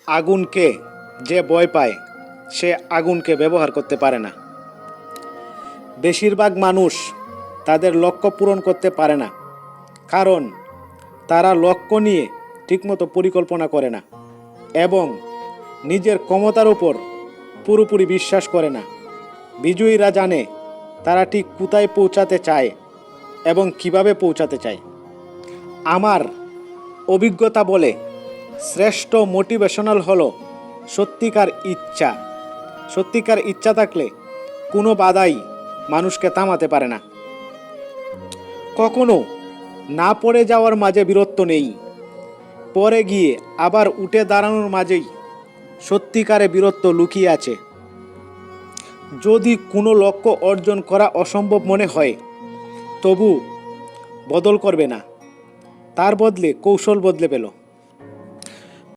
আগুনকে যে ভয় পায় সে আগুনকে ব্যবহার করতে পারে না। বেশিরভাগ মানুষ তাদের লক্ষ্য পূরণ করতে পারে না, কারণ তারা লক্ষ্য নিয়ে ঠিকমতো পরিকল্পনা করে না এবং নিজের ক্ষমতার উপর পুরোপুরি বিশ্বাস করে না। বিজয়ীরা জানে তারা ঠিক কোথায় পৌঁছাতে চায় এবং কিভাবে পৌঁছাতে চায়। আমার অভিজ্ঞতা বলে শ্রেষ্ঠ মোটিভেশনাল হলো সত্যিকার ইচ্ছা। সত্যিকার ইচ্ছা থাকলে কোনো বাধাই মানুষকে থামাতে পারে না। কখনো না পড়ে যাওয়ার মাঝে বীরত্ব নেই, পরে গিয়ে আবার উঠে দাঁড়ানোর মাঝেই সত্যিকারে বীরত্ব লুকিয়ে আছে। যদি কোনো লক্ষ্য অর্জন করা অসম্ভব মনে হয়, তবু বদল করবে না, তার বদলে কৌশল বদলে পেল।